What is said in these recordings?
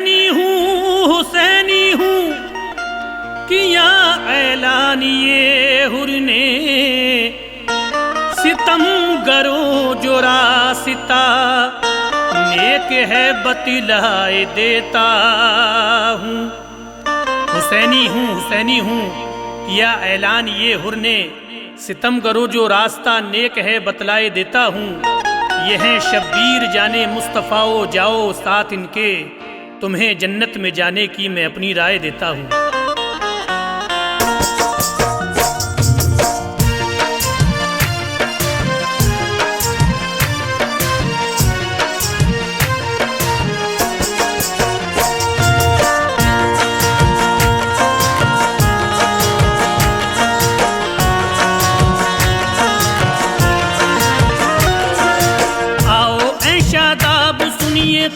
हुसैनी हूँ किया ऐलान ये हुर ने, सितम गरो जो रास्ता नेक है बतलाए देता हूँ। हुसैनी हूँ किया ऐलान ये हुर ने, सितम गरो जो रास्ता नेक है बतलाए देता हूँ। ये हैं शब्बीर जाने मुस्तफ़ाओ जाओ साथ इनके, तुम्हें जन्नत में जाने की मैं अपनी राय देता हूँ।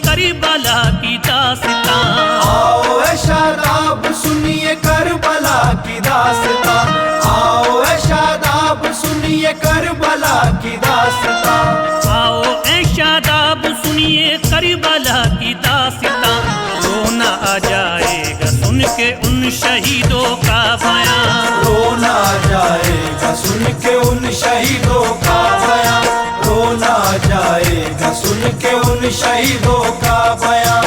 करबला की दास्तां, आओ ऐ शादाब सुनिए करबला की दास्तां, आओ ऐ शादाब सुनिए करबला की दास्तां, आओ ऐ शादाब सुनिए करबला की दास्तां। रोना आ जाएगा सुन के उन शहीदों का बयां, रोना आ जाएगा सुन के उन शहीदों का बयां, रोना आ जाएगा सुन के उन शहीदों का बयां।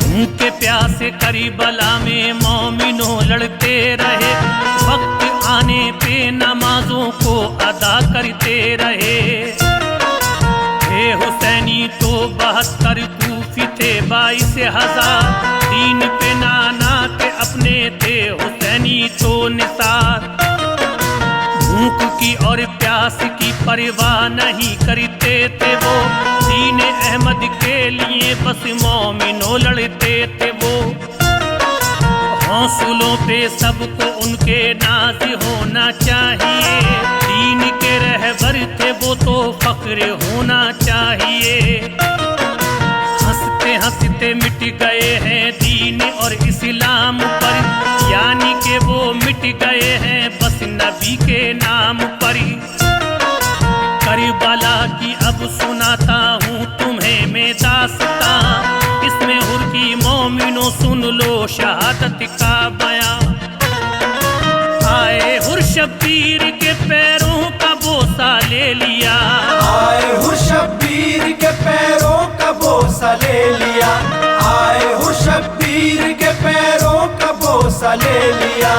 भूखे प्यासे करबला में मोमिनों लड़ते रहे, वक्त आने पे नमाजों को अदा करते रहे। थे हुसैनी तो 72 कूफी थे 22,000, दीन पे नाना के अपने थे हुसैनी तो निसार। भूख की और प्यास की परवाह नहीं करते थे वो, दीन अहमद के लिए बस मोमिनों लड़ते थे वो। हौसलों पे सबको उनके नाज होना चाहिए, दीन के रहबर थे वो तो फख्र होना चाहिए। हंसते हंसते मिट गए हैं दीन और इस्लाम पर, यानी कि वो मिट गए हैं बस नबी के नाम पर। करबला की अब सुनाता हूँ तुम्हें मैं दास्तां, इसमें हुर की मोमिनों सुन लो शहादत का बयां। आए हुर शब्बीर के पैरों का बोसा ले लिया, आए हुर शब्बीर के पैरों का बोसा ले लिया, आए हुर शब्बीर के पैरों का बोसा ले लिया,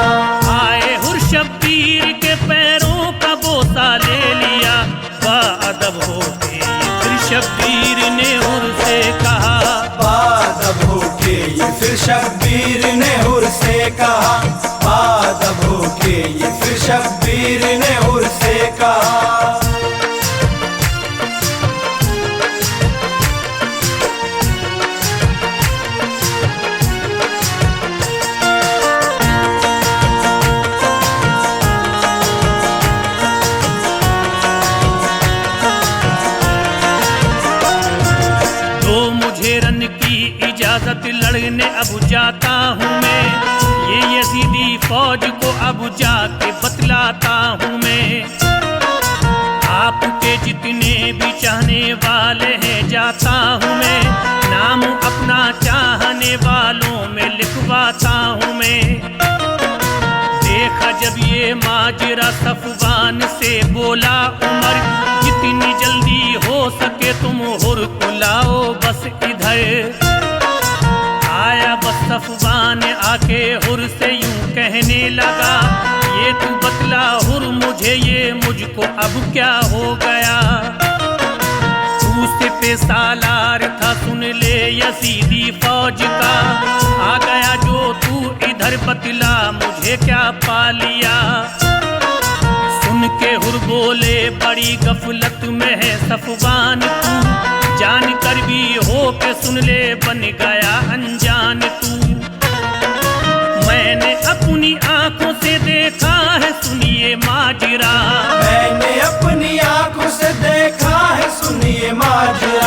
आए हुर शब्बीर के पैरों का बोसा ले लिया। बाअदब होके फिर शब्बीर ने हुर से कहा, बाअदब होके ये फिर शब्बीर ने हुर से कहा, बाअदब होके ये फिर शब्बीर ने हुर से कहा। इजाजत लड़ने अब जाता हूँ मैं, ये यजीदी फौज को अब जाके बतलाता हूँ मैं। आपके जितने भी चाहने वाले हैं जाता हूँ मैं, नाम अपना चाहने वालों में लिखवाता हूँ मैं। देखा जब ये माजरा सफवान से बोला उमर, जितनी जल्दी हो सके तुम हुर को लाओ बस इधर। आया बस सफवान आके हुर से यूं कहने लगा, ये तू बतला हुर मुझे ये मुझको अब क्या हो गया। दूसरे पे सालार था सुन ले यजीदी फौज का, आ गया जो तू इधर बतला मुझे क्या पा लिया। सुन के हुर बोले बड़ी गफलत में है सफवान तू, जान कर भी हो के सुन ले बन गया अनजान तू। मैंने अपनी आंखों से देखा है सुनिए माजरा, मैंने अपनी आंखों से देखा है सुनिए माजरा,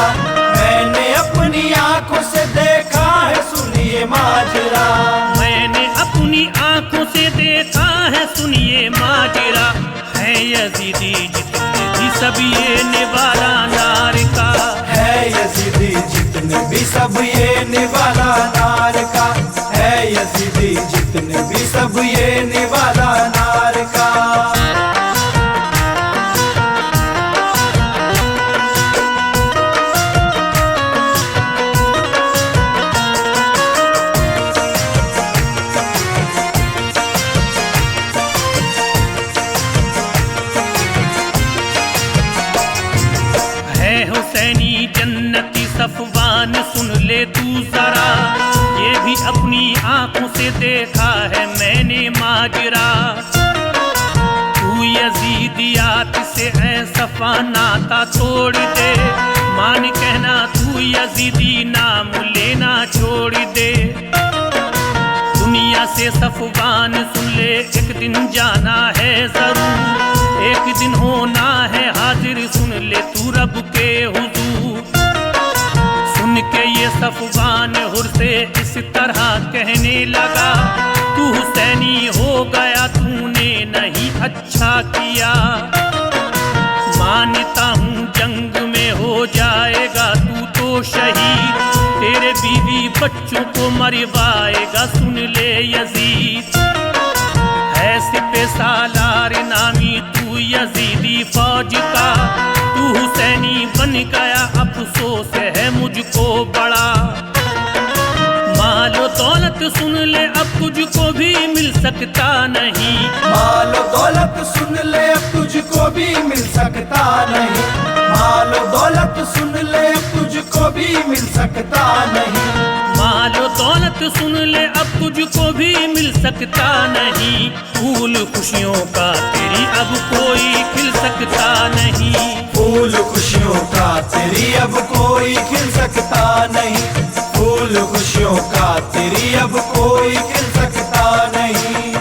यजीदी जितने भी सब ये निवाला नार का, है यजीदी जितने भी सब ये निवाला नार का, है यजीदी जितने भी सब ये निवाला नार का। हुसैनी जन्नती सफवान सुन ले तू जरा, ये भी अपनी आंखों से देखा है मैंने माजरा। तू यजीदियात से है सफा नाता तोड़ दे, मान कहना तू यजीदी नाम लेना छोड़ दे। दुनिया से सफवान सुन ले एक दिन जाना है जरूर, एक दिन होना है हाजिर सुन ले तू रब के हुजूर। सुन के ये सफवान हुर से इस तरह कहने लगा, तू हुसैनी हो गया तूने नहीं अच्छा किया। मानता हूँ जंग में हो जाएगा तू तो शहीद, तेरे बीवी बच्चों को मरवाएगा सुन ले यजीद। है सिपे सालार नामी तू यजीदी फौज का, तू हुसैनी बन गया अफसोस है मुझको बड़ा। मालो दौलत सुन ले अब तुझको भी मिल सकता नहीं, मालो दौलत सुन ले अब तुझको भी मिल सकता नहीं, मालो दौलत सुन ले अब तुझको भी मिल सकता नहीं, मालो दौलत सुन ले अब तुझको भी मिल सकता नहीं। फूल खुशियों का तेरी अब कोई खिल सकता नहीं, फूल खुशियों का तेरी अब कोई खिल सकता नहीं, फूल खुशियों का तेरी अब कोई खिल सकता नहीं।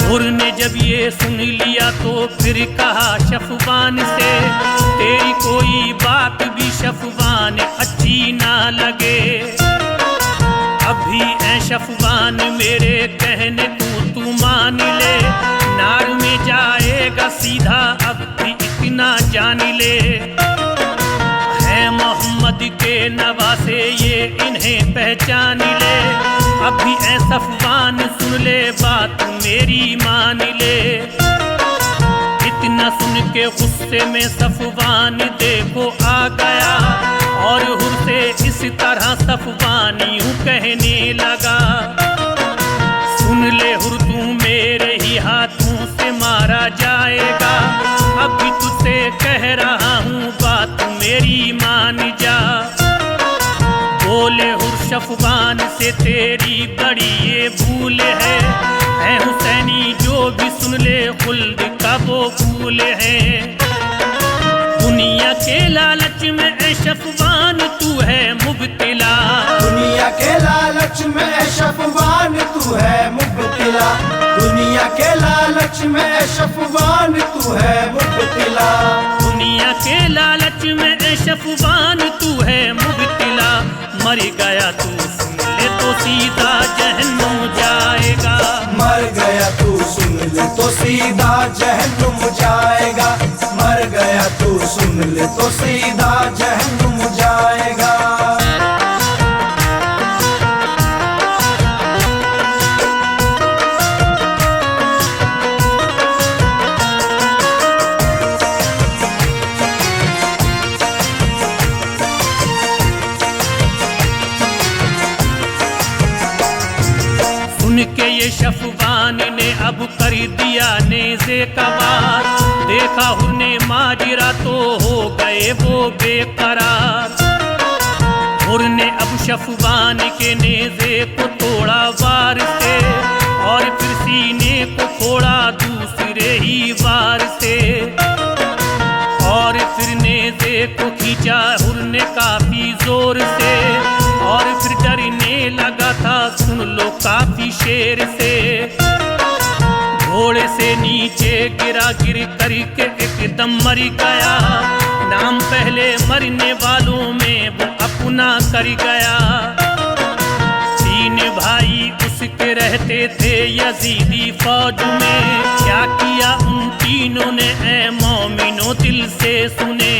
हुर ने जब ये सुन लिया तो फिर कहा शफवान से, तेरी कोई बात भी शफवान अच्छी ना लगे। अभी ऐ शफवान मेरे कहने तू मान ले, नार में जाएगा सीधा अब भी इतना जान ले। है मोहम्मद के नवासे ये इन्हें पहचान ले, अभी ऐ सफवान सुन ले बात मेरी मान ले। इतना सुन के गुस्से में सफवान देखो आ गया, और हुर से इस तरह सफवान यूं कहने लगा, सुन ले हुर तू मेरे ही हाथों से मारा जाएगा। अभी तुझसे कह रहा हूँ बात मेरी मान जा। बोले हुर शफवान से तेरी बड़ी ये भूल है हुसैनी जो भी सुन ले खुल्द का वो फूल है। दुनिया के लालच में ऐ शफवान तू है मुब्तिला, दुनिया के लालच में ऐ शफवान तू है मुब्तिला, दुनिया के लालच में ऐ शफवान तू है मुब्तिला, दुनिया के लालच में ऐ शफवान तू है मुब्तिला। मर गया तू सुन ले तो सीधा जहन्नुम जाएगा, मर गया तू सुन ले तो सीधा जहन्नुम जाएगा, मर गया तू सुन ले तो सीधा जहन्नुम जाएगा। सुन के ये शफवान ने अब कर दिया नेज़े का वार, देखा हुरने माजरा तो हो गए वो बेकरार। हुर ने अब शफवान के नेज़े को तोड़ा वार से, और फिर सीने को फोड़ा दूसरे ही वार से, और फिर नेज़े को खींचा हुर ने काफी जोर से, और फिर डरने लगा था सुन लो काफी शेर से। नीचे गिरा, गिर करके एकदम मर गया। नाम पहले मरने वालों में वो अपना कर गया। तीन भाई उसके रहते थे यजीदी फौज में, क्या किया उन तीनों ने ऐ मोमिनो दिल से सुने।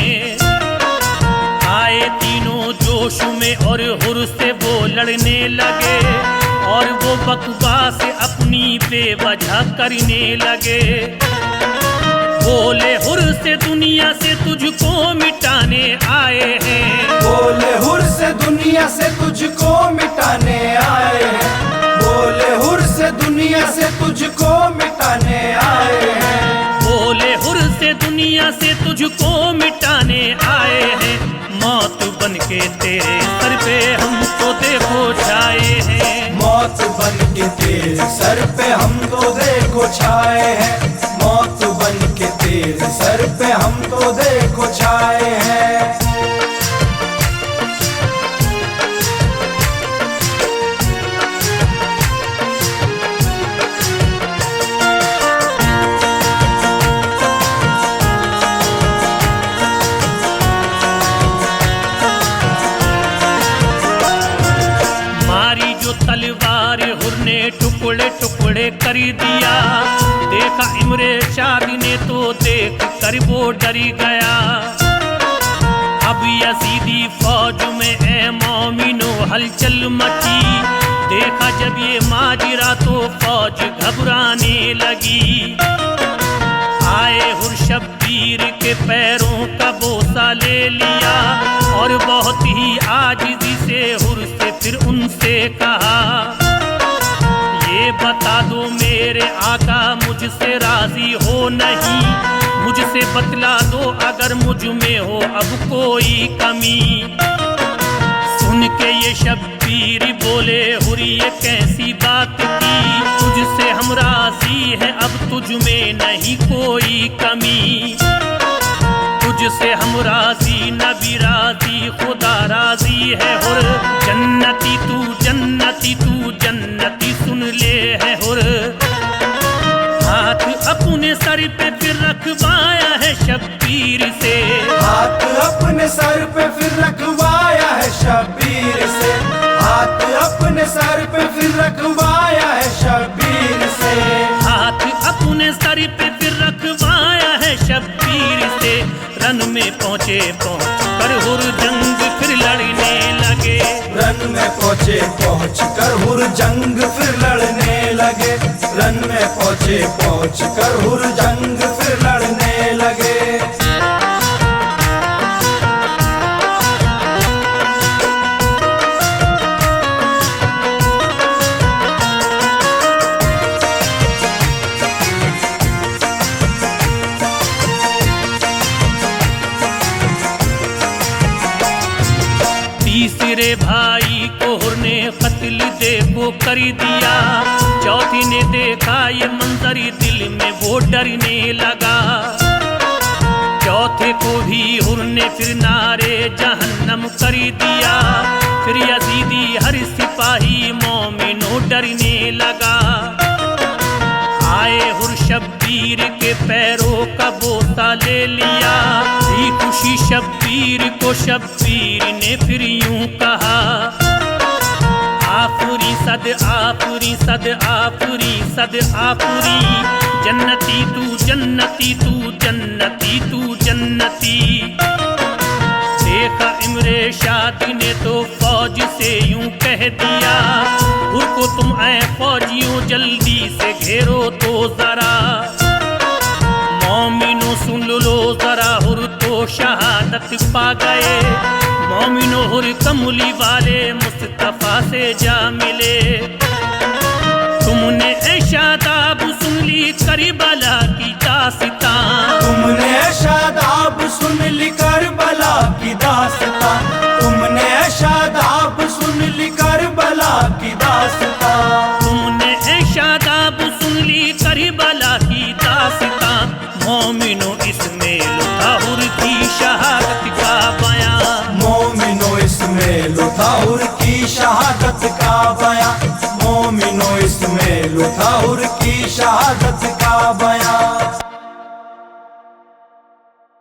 आए तीनों जोश में और हुर से वो लड़ने लगे, और वो बकवास अपनी बेवजह करने लगे। बोले हुर से दुनिया से तुझको मिटाने आए हैं। बोले हुर से दुनिया से तुझको मिटाने आए हैं। बोले हुर से दुनिया से तुझको मिटाने आए हैं। बोले हुर से दुनिया से तुझको मिटाने आए हैं। मौत बन के तेरे सर पे हमको देखो छाए हैं। मौत बन के तेरे सर पे हम तो देखो छाए हैं। मौत बन के तेरे सर पे हम तो देखो छाए हैं। तलवार हुर ने टुकड़े टुकड़े कर दिया। देखा इमरे शाद ने तो देख कर वो डरी गया। अब यजीदी फौज में ऐ मोमिनो हलचल मची। देखा जब ये माजरा तो फौज घबराने लगी। आए हुर शब्बीर के पैरों का बोसा ले लिया, और बहुत ही आजिज़ी से हुर से फिर उनसे कहा, ये बता दो मेरे आका मुझसे राजी हो नहीं। मुझसे बतला दो अगर मुझ में हो अब कोई कमी। सुन के ये शब्बीर बोले हुर ये कैसी बात की। तुझसे हम राजी हैं अब तुझ में नहीं कोई कमी। तुझसे हम राजी नबी राजी खुदा राजी है हुर। जन्नती तू जन्नती तू जन्नती सुन ले है हुर। हाथ अपने सर पे फिर रखवाया है शब्बीर से। हाथ अपने सर पे फिर रखवाया है शब्बीर से। हाथ अपने सर पे फिर रखवाया है शब्बीर से। हाथ अपने सर पे फिर रखवाया है शब्बीर से। रन में पहुँचे पहुँच कर हुर जंग फिर लड़ने लगे। रन में पहुँचे पहुँच कर हुर जंग फिर लड़ने लगे। रन में पहुँचे पहुँच कर हुर जंग फिर लड़ने लगे। तीसरे भाई को हुर ने कत्ल देखो कर दिया। चौथी ने देखा ये मंजर दिल में वो डरने लगा। चौथे को भी हुर ने फिर नारे जहन्नम कर दिया। फिर यजीदी हर सिपाही मोमिनो डरने लगा। आए हुर शब्बीर के पैरों का बोसा ले लिया। थी खुशी शब्बीर को शब्बीर ने फिर यूं कहा, आफरी सद आफरी सद आफरी सद आफरी। जन्नती तू जन्नती तू जन्नती तू जन्नती। देखा इमरे शाद ने तो फौज से यूं कह दिया, हुर को तुम ऐ फौजियों जल्दी से घेरो तो जरा। मोमिनो सुन लो जरा, हुर तो शहादत पा गए। मोमिनो हुर कमली वाले मुस्तफा से जा मिले। तुमने ऐ शादाब सुन ली करबला की दास्तां। तुमने शादाब सुन ली करबला की दास्तां। तुमने शादाब सुन ली करबला की दास्तां। तुमने शादाब सुन ली करबला की दास्तां। मोमिनो इसमें लुथा हुर की शहादत का बयां। मोमिनो इसमें लुथा हुर की शहादत का बयां। मोमिनो इसमें ले लुथाहुर की शहादत का बयां।